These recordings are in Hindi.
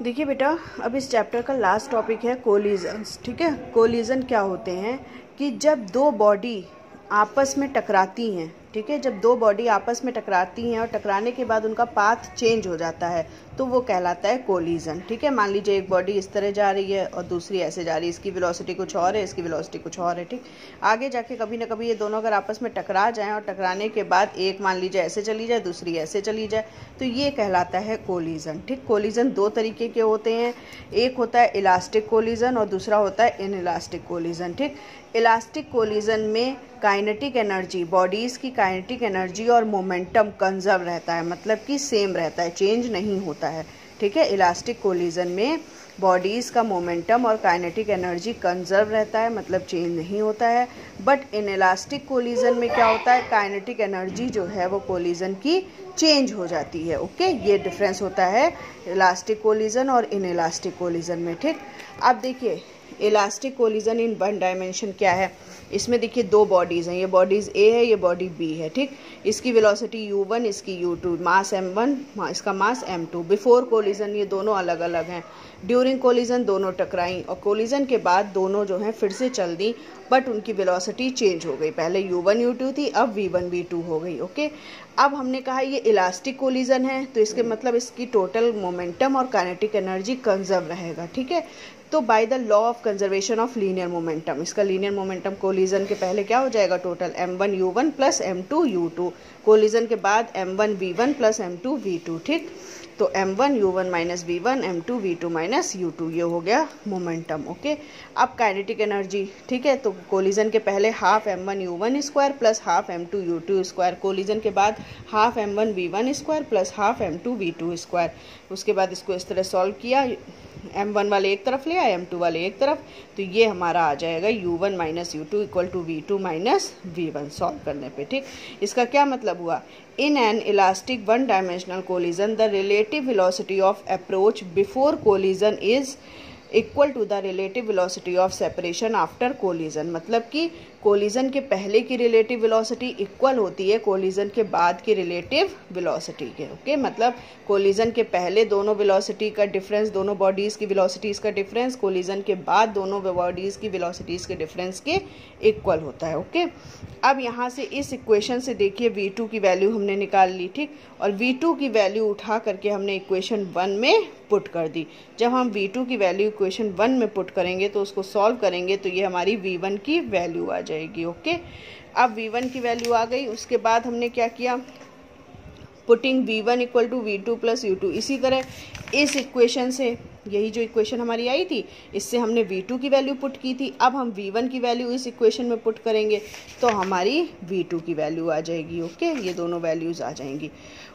देखिए बेटा, अब इस चैप्टर का लास्ट टॉपिक है कोलिजन्स। ठीक है, कोलिजन क्या होते हैं कि जब दो बॉडी आपस में टकराती हैं। ठीक है, जब दो बॉडी आपस में टकराती हैं और टकराने के बाद उनका पाथ चेंज हो जाता है तो वो कहलाता है कोलिजन। ठीक है, मान लीजिए एक बॉडी इस तरह जा रही है और दूसरी ऐसे जा रही है, इसकी वेलोसिटी कुछ और है, इसकी वेलोसिटी कुछ और है। ठीक, आगे जाके कभी ना कभी ये दोनों अगर आपस में टकरा जाएं और टकराने के बाद एक मान लीजिए ऐसे चली जाए, दूसरी ऐसे चली जाए, तो ये कहलाता है कोलिजन। ठीक, कोलिजन दो तरीके के होते हैं, एक होता है इलास्टिक कोलिजन और दूसरा होता है इनइलास्टिक कोलिजन। ठीक, इलास्टिक कोलिजन में काइनेटिक एनर्जी, बॉडीज़ की काइनेटिक एनर्जी और मोमेंटम कंजर्व रहता है, मतलब कि सेम रहता है, चेंज नहीं होता है। ठीक है, इलास्टिक कोलिजन में बॉडीज़ का मोमेंटम और काइनेटिक एनर्जी कंजर्व रहता है, मतलब चेंज नहीं होता है। बट इन इलास्टिक कोलिजन में क्या होता है, काइनेटिक एनर्जी जो है वो कोलिजन की चेंज हो जाती है। ओके, ये डिफरेंस होता है इलास्टिक कोलिजन और इन इलास्टिक कोलिजन में। ठीक, अब देखिए elastic collision in one dimension क्या है, इसमें देखिए दो बॉडीज़ हैं, ये बॉडीज़ ए है, ये बॉडी बी है। ठीक, इसकी वेलोसिटी u1, इसकी u2, मास m1, इसका मास m2। बिफोर कोलिजन ये दोनों अलग अलग हैं, ड्यूरिंग कोलिजन दोनों टकराई और कोलिजन के बाद दोनों जो हैं फिर से चल दी, बट उनकी वेलोसिटी चेंज हो गई, पहले u1 u2 थी, अब v1 v2 हो गई। ओके, अब हमने कहा ये इलास्टिक कोलिजन है तो इसके मतलब इसकी टोटल मोमेंटम और काइनेटिक एनर्जी कंजर्व रहेगा। ठीक है, तो by the law of conservation of linear momentum, इसका लीनियर मोमेंटम कोलिजन के पहले क्या हो जाएगा, total m1 u1 plus m2 u2, collision के बाद m1 v1 plus m2 v2। ठीक, तो m1 u1 minus v1, m2 v2 minus u2, ये हो गया मोमेंटम। ओके, अब काइनेटिक एनर्जी, ठीक है, तो कोलिजन के पहले half m1 u1 square plus half m2 u2 square, collision के बाद half m1 v1 square plus half m2 v2 square. उसके बाद इसको इस तरह सॉल्व किया, m1 वाले एक तरफ ले आए, m2 वाले एक तरफ, तो ये हमारा आ जाएगा u1 minus u2 equal to v2 minus v1 solve करने पे। ठीक, इसका क्या मतलब हुआ, in an elastic one dimensional collision the relative velocity of approach before collision is equal to the relative velocity of separation after collision, मतलब कि कोलिजन के पहले की रिलेटिव वेलोसिटी इक्वल होती है कोलिजन के बाद की रिलेटिव वेलोसिटी के। ओके, मतलब कोलिजन के पहले दोनों वेलोसिटी का डिफरेंस, दोनों बॉडीज़ की वेलोसिटीज़ का डिफरेंस कोलिजन के बाद दोनों बॉडीज़ की वेलोसिटीज़ के डिफरेंस के इक्वल होता है। ओके, अब यहाँ से इस इक्वेशन से देखिए v2 की वैल्यू हमने निकाल ली। ठीक, और v2 की वैल्यू उठा करके हमने इक्वेशन 1 में पुट कर दी। जब हम v2 की वैल्यू इक्वेशन 1 में पुट करेंगे तो उसको सॉल्व करेंगे तो ये हमारी v1 की वैल्यू आ जाएगी। ओके, अब v1 की वैल्यू आ गई, उसके बाद हमने क्या किया, putting v1 equal to v2 plus u2। इसी तरह इस इक्वेशन से, यही जो इक्वेशन हमारी आई थी, इससे हमने v2 की वैल्यू पुट की थी, अब हम v1 की वैल्यू इस इक्वेशन में पुट करेंगे तो हमारी v2 की वैल्यू आ जाएगी। ओके, ये दोनों वैल्यूज़ आ जाएंगी।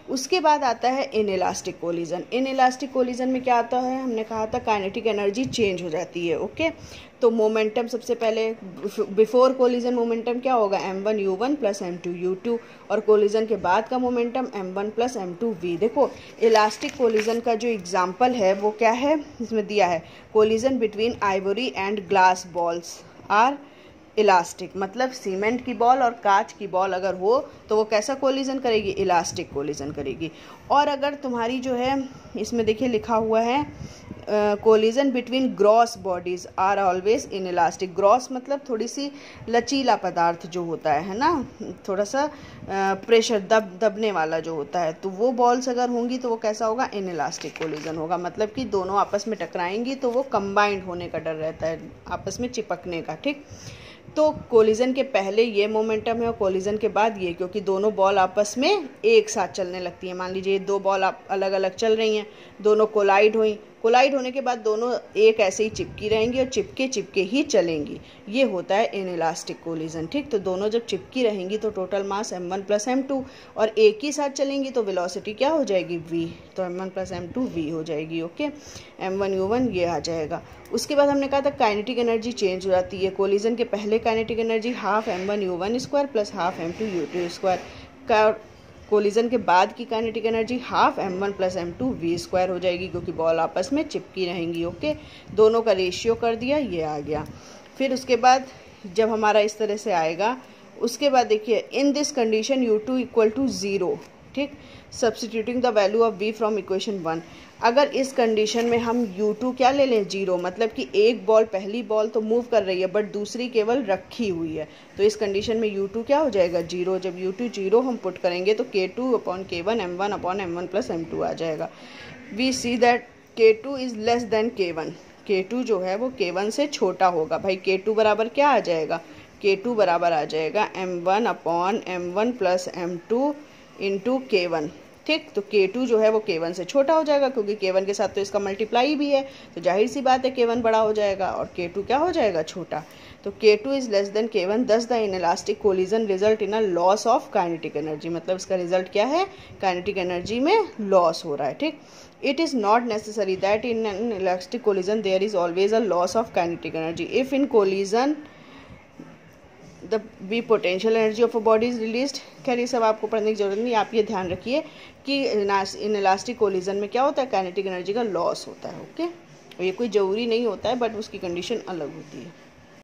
उसके बाद आता है in elastic collision. In elastic collision में क्या आता है, हमने कहा था काइनेटिक एनर्जी चेंज हो जाती है। ओके, तो मोमेंटम सबसे पहले बिफोर कोलिजन मोमेंटम क्या होगा, m1 u1 plus m2 u2, और कोलिजन के बाद का momentum m1 plus m2 v। देखो इलास्टिक कोलिजन का जो एग्जाम्पल है वो क्या है, इसमें दिया है collision between ivory and glass balls are elastic, मतलब सीमेंट की बॉल और कांच की बॉल अगर हो तो वो कैसा कोलिजन करेगी, इलास्टिक कोलिजन करेगी। और अगर तुम्हारी जो है इसमें देखिए लिखा हुआ है collision between gross bodies are always inelastic. Gross मतलब थोड़ी सी लचीला पदार्थ जो होता है ना, थोड़ा सा प्रेशर दबने वाला जो होता है, तो वो बॉल्स अगर होंगी तो वो कैसा होगा, इन इलास्टिक कोलिजन होगा। मतलब कि दोनों आपस में टकराएंगी तो वो कंबाइंड होने का डर रहता है, आपस में चिपकने का। ठीक, तो कोलिजन के पहले ये मोमेंटम है और कोलिजन के बाद ये, क्योंकि दोनों बॉल आपस में एक साथ चलने लगती हैं। मान लीजिए दो बॉल आप अलग अलग चल रही हैं, दोनों कोलाइड हुई, कोलाइड होने के बाद दोनों एक ऐसे ही चिपकी रहेंगी और चिपके चिपके ही चलेंगी, ये होता है इन इलास्टिक कोलिजन। ठीक, तो दोनों जब चिपकी रहेंगी तो total mass m1 plus m2, और एक ही साथ चलेंगी तो वेलोसिटी क्या हो जाएगी, v, तो m1 प्लस m2 v हो जाएगी। ओके, m1 u1 ये आ जाएगा। उसके बाद हमने कहा था काइनेटिक एनर्जी चेंज हो जाती है, कोलिजन के पहले kinetic energy half m1 u1 square plus half m2 u2 square, collision के बाद की kinetic energy half m1 plus m2 v square हो जाएगी, क्योंकि बॉल आपस में चिपकी रहेंगी। ओके, दोनों का रेशियो कर दिया, ये आ गया। फिर उसके बाद जब हमारा इस तरह से आएगा, उसके बाद देखिए in this condition u2 equal to 0। ठीक, substituting the value of v from equation 1। अगर इस कंडीशन में हम U2 क्या ले लें, 0, मतलब कि एक बॉल, पहली बॉल तो मूव कर रही है बट दूसरी केवल रखी हुई है, तो इस कंडीशन में U2 क्या हो जाएगा, 0। जब U2 0 हम पुट करेंगे तो K2/K1 M1/M1 + M2 आ जाएगा। We see that K2 is less than K1। K2 जो है वो K1 से छोटा होगा। भाई K2 बराबर क्या आ जाएगा, K2 बराबर आ जाएगा M1/M1 + M2 इंटू K1। ठीक, तो K2 जो है वो K1 से छोटा हो जाएगा, क्योंकि K1 के साथ तो इसका मल्टीप्लाई भी है, तो जाहिर सी बात है K1 बड़ा हो जाएगा और K2 क्या हो जाएगा, छोटा। तो K2 is less than K1, दस the inelastic collision result in a loss of kinetic energy, मतलब इसका रिजल्ट क्या है, काइनेटिक एनर्जी में लॉस हो रहा है। ठीक, it is not necessary that in an elastic collision there is always a loss of kinetic energy. If in collision the be potential energy of a body is released. खैर ये सब आपको पढ़ने की जरूरत नहीं, आप ये ध्यान रखिए कि इन इलास्टिक कोलिजन में क्या होता है, काइनेटिक एनर्जी का लॉस होता है। ओके, और ये कोई ज़रूरी नहीं होता है, बट उसकी कंडीशन अलग होती है।